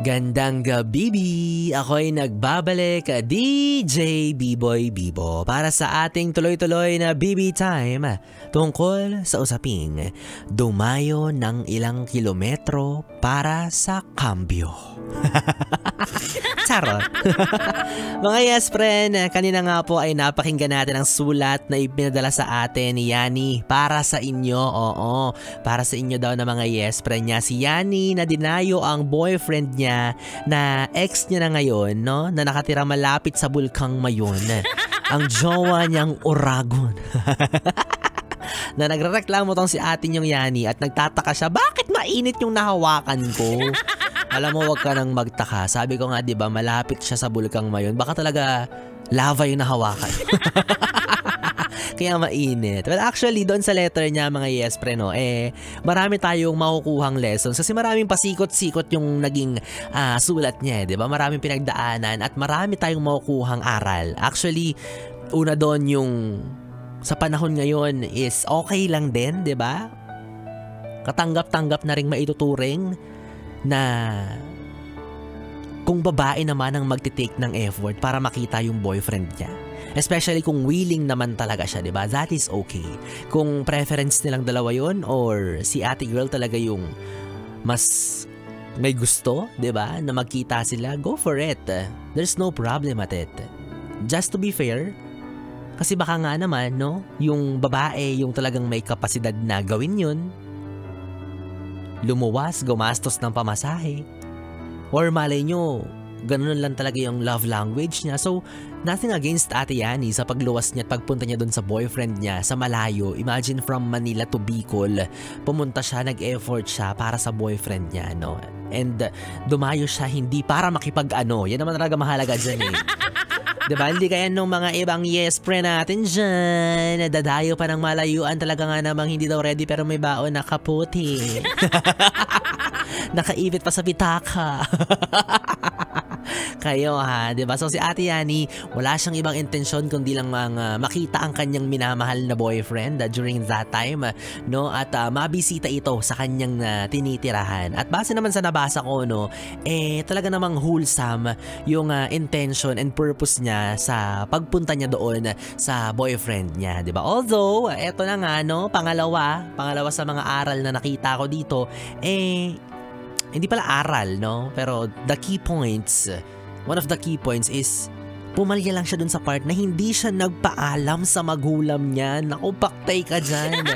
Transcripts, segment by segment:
Gandang gabi, ako'y nagbabalik, DJ B-Boy Bibo, para sa ating tuloy-tuloy na BB Time tungkol sa usaping dumayo ng ilang kilometro para sa kambyo. Charot. Mga yes friend, kanina nga po ay napakinggan natin ang sulat na ipinadala sa atin ni Yani para sa inyo. Oo, para sa inyo daw na mga yes friend niya. Si Yani na dinayo ang boyfriend niya na ex niya na ngayon, no? Na nakatira malapit sa Bulkang Mayon. Ang jowa niyang Uragon. Na nagrereklamo tong si atin yung Yani at nagtataka siya, bakit mainit yung nahawakan ko? Alam mo, wag ka nang magtaka. Sabi ko nga, di ba, malapit siya sa Bulkang Mayon. Baka talaga lava yung nahawakan. Kaya mainit. Well, actually, doon sa letter niya, mga yes pre, no, marami tayong makukuhang lessons. Kasi maraming pasikot-sikot yung naging sulat niya, di ba? Maraming pinagdaanan at marami tayong makukuhang aral. Actually, una doon yung sa panahon ngayon is okay lang din, di ba? Katanggap-tanggap na rin maituturing na kung babae naman ang magtitake ng effort para makita yung boyfriend niya. Especially kung willing naman talaga siya, diba? That is okay. Kung preference nilang dalawa yun or si ate girl talaga yung mas may gusto, diba? Na magkita sila, go for it. There's no problem at it. Just to be fair, kasi baka nga naman, no? Yung babae, yung talagang may kapasidad na gawin yun, lumuwas, gumastos ng pamasahe. Or malay nyo, ganun lang talaga yung love language niya. So, nothing against Ate Yani sa pagluwas niya at pagpunta niya dun sa boyfriend niya sa malayo. Imagine from Manila to Bicol, pumunta siya, nag-effort siya para sa boyfriend niya, no? And dumayo siya hindi para makipag-ano. Yan naman talaga mahalaga dyan eh. Diba? Hindi kaya nung mga ibang yes pre natin dyan, dadayo pa ng malayuan, talaga nga namang hindi daw ready pero may baon na kaputi. Nakaipit pa sa bitaka. Kayo ha, diba? So si Ate Yani, wala siyang ibang intensyon kundi lang makita ang kanyang minamahal na boyfriend during that time, no? At mabisita ito sa kanyang tinitirahan. At base naman sa nabasa ko, no, talaga namang wholesome yung intention and purpose niya sa pagpunta niya doon sa boyfriend niya, diba? Although, eto na nga, no, pangalawa sa mga aral na nakita ko dito, hindi pala aral, no? Pero the key points, one of the key points is pumalya lang siya dun sa part na hindi siya nagpaalam sa magulang niya. Naku, paktay ka dyan.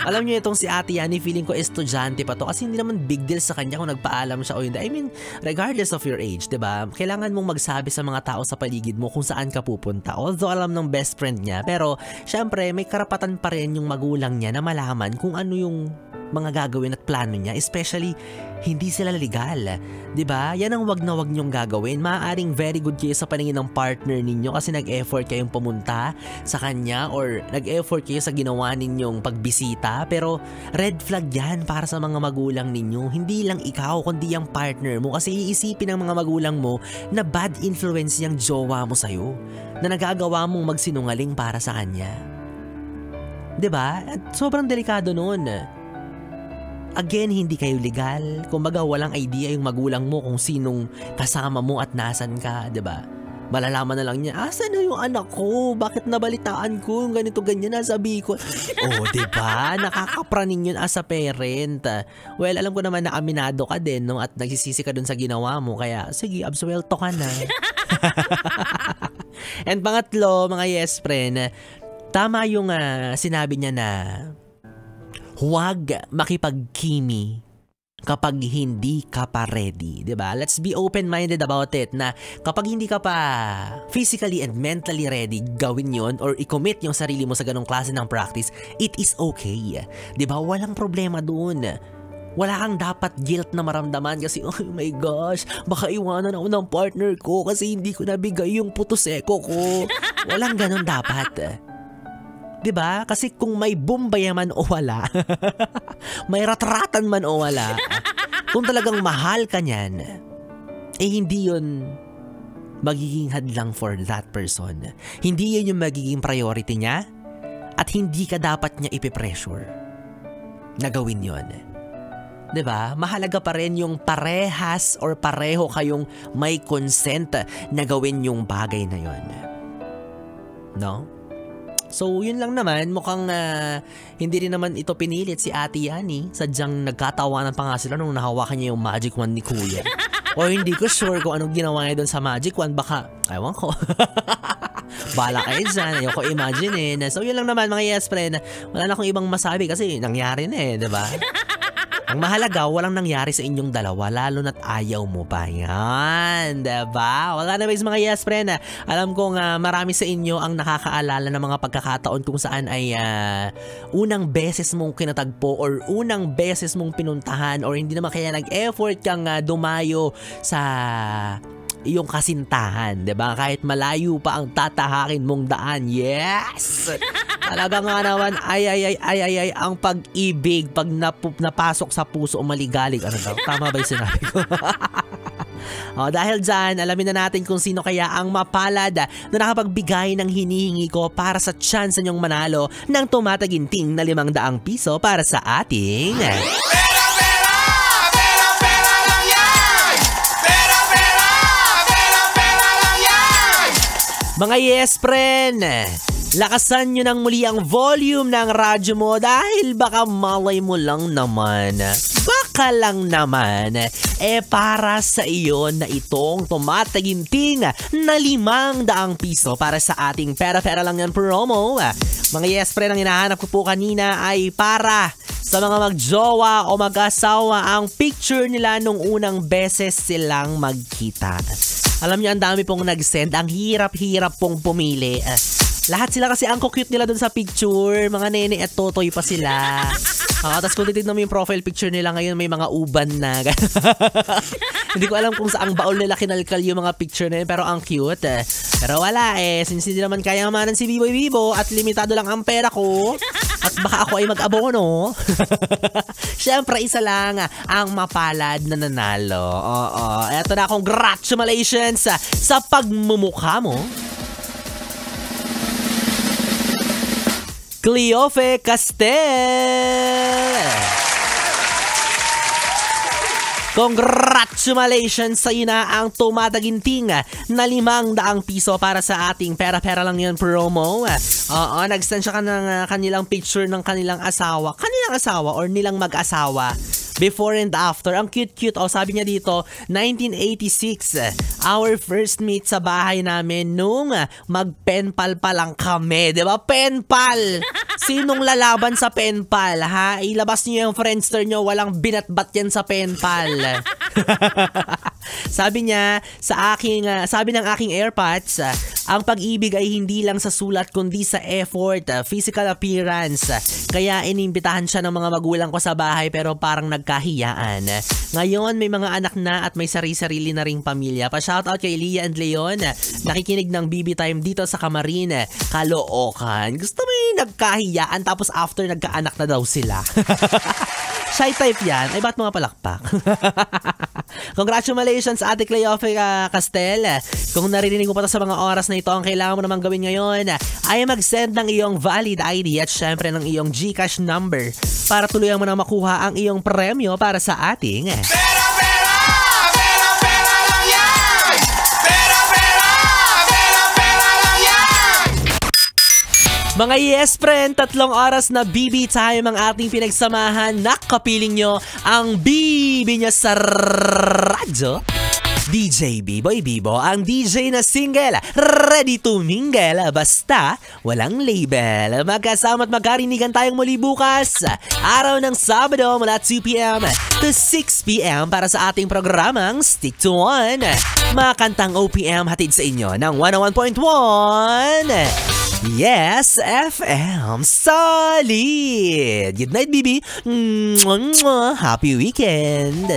Alam niyo itong si Ate Yani, feeling ko estudyante pa to kasi hindi naman big deal sa kanya kung nagpaalam siya o hindi. I mean, regardless of your age, diba? Kailangan mong magsabi sa mga tao sa paligid mo kung saan ka pupunta. Although alam ng best friend niya, pero syempre may karapatan pa rin yung magulang niya na malaman kung ano yung mga gagawin at plano niya, especially hindi sila legal, 'di ba? Yan ang wag na wag niyong gagawin. Maaaring very good kayo sa paningin ng partner ninyo kasi nag-effort kayong pumunta sa kanya or nag-effort kayo sa ginawa ninyong pagbisita, pero red flag 'yan para sa mga magulang ninyo. Hindi lang ikaw kundi ang partner mo, kasi iisipin ng mga magulang mo na bad influence yung jowa mo sa iyo, na nagagawa mong magsinungaling para sa kanya. 'Di ba? At sobrang delikado noon. Again, hindi kayo legal. Kumbaga, walang idea yung magulang mo kung sinong kasama mo at nasan ka, 'di ba? Malalaman na lang niya, asan na yung anak ko? Bakit nabalitaan ko yung ganito ganyan, nasabi ko? Oh, 'di ba? Nakakapraning yun as a parent. Well, alam ko naman na aminado ka din, no? At nagsisisi ka dun sa ginawa mo. Kaya, sige, absuelto ka na. And pangatlo, mga yes friend, tama yung sinabi niya na huwag makipagkimi kapag hindi ka pa ready, 'di ba? Let's be open-minded about it na kapag hindi ka pa physically and mentally ready gawin 'yon or i-commit yung sarili mo sa ganong klase ng practice, it is okay. 'Di ba? Walang problema doon. Wala kang dapat guilt na maramdaman kasi, oh my gosh, baka iwanan ako ng partner ko kasi hindi ko nabigay yung puto seko ko. Walang ganon dapat. 'Diba? Kasi kung may Bombay man o wala, may ratratan man o wala, kung talagang mahal ka niyan, hindi yun magiging hadlang for that person. Hindi yun yung magiging priority niya at hindi ka dapat niya ipipressure na gawin yun. 'Di ba? Mahalaga pa rin yung parehas or pareho kayong may consent na gawin yung bagay na yun. No? So, yun lang naman. Mukhang hindi rin naman ito pinilit si Ate Yani. Sadyang nagkatawanan pa nga sila nung nahawakan niya yung magic wand ni Kuya. O hindi ko sure kung anong ginawa niya doon sa magic wand. Baka, ewan ko. Bala kayo dyan. Ayoko imagine. So, yun lang naman mga yes friend. Wala na akong ibang masabi kasi nangyari na diba? Ang mahalaga, walang nangyari sa inyong dalawa, lalo na't ayaw mo pa yan. Diba? Wala na ba mga yes friend? Alam kong marami sa inyo ang nakakaalala ng mga pagkakataon kung saan ay unang beses mong kinatagpo or unang beses mong pinuntahan or hindi naman kaya nag-effort kang dumayo sa iyong kasintahan, 'di ba? Kahit malayo pa ang tatahakin mong daan. Yes! Talaga nga naman, ay, ang pag-ibig pag napasok sa puso o maligalig. Ano daw? Tama ba yung sinabi ko? Dahil dyan, alamin na natin kung sino kaya ang mapalad na nakapagbigay ng hinihingi ko para sa chance nyong manalo ng tumataginting na 500 piso para sa ating... Mga yes friend, lakasan nyo ng muli ang volume ng radyo mo dahil baka malay mo lang naman, baka lang naman, para sa iyo na itong tumataginting na 500 piso para sa ating pera-pera lang yan promo. Mga yes friend, ang hinahanap ko po kanina ay para sa mga magjowa o mag-asawa ang picture nila nung unang beses silang magkita. Alam niyo, ang dami pong nag-send. Ang hirap-hirap pong pumili. Lahat sila kasi ang cute nila dun sa picture. Mga nene at totoy pa sila. Tapos kung titignan mo yung profile picture nila ngayon, may mga uban na. Hindi ko alam kung saang baol nila kinalkal yung mga picture na yun, pero ang cute. Pero wala since hindi naman kaya manan si Biboy Bibo at limitado lang ang pera ko at baka ako ay mag-abono. Siyempre, isa lang ang mapalad na nanalo. Eto na, congratulations sa pagmumukha mo. Cleofe Castel! Congratulations sa ina ang tumataginting na 500 piso para sa ating pera-pera lang yan promo. Nag-send siya ng kanilang picture ng kanilang asawa. Kanilang asawa or nilang mag-asawa. Before and after. Ang cute-cute. Sabi niya dito, 1986. Our first meet sa bahay namin nung mag-penpal pa lang kami. Diba? Penpal! Sinong lalaban sa penpal, ha? Ilabas niyo yung Friendster niyo. Walang binatbat yan sa penpal. Sabi niya, sabi ng aking airpods, ang pag-ibig ay hindi lang sa sulat kundi sa effort, physical appearance. Kaya inimbitahan siya ng mga magulang ko sa bahay pero parang nagkahiyaan. Ngayon may mga anak na at may sarili-sarili na ring pamilya. Pa-shoutout kay Lia and Leon, nakikinig ng BB Time dito sa Kamarin, Caloocan. Gusto mo yung nagkahiyaan tapos after nagkaanak na daw sila. Shy type yan. Ay, ba't mga palakpak? Congratulations, Ate Cleofe Castel. Kung naririnig mo pa sa mga oras na ito, ang kailangan mo namang gawin ngayon ay mag-send ng iyong valid ID at syempre ng iyong GCash number para tuluyan mo na makuha ang iyong premyo para sa ating... Mga yes friend, 3 oras na BB time ang ating pinagsamahan. Nakapiling nyo ang BB niya sa radyo. DJ Biboy Bibo, ang DJ na single, ready to mingle, basta walang label. Magkasama at magkarinigan tayong muli bukas, araw ng Sabado mula 2 p.m. to 6 p.m. para sa ating programang Stick to One. Mga kantang OPM hatid sa inyo ng 101.1 Yes FM Solid. Good night, BB. Happy weekend.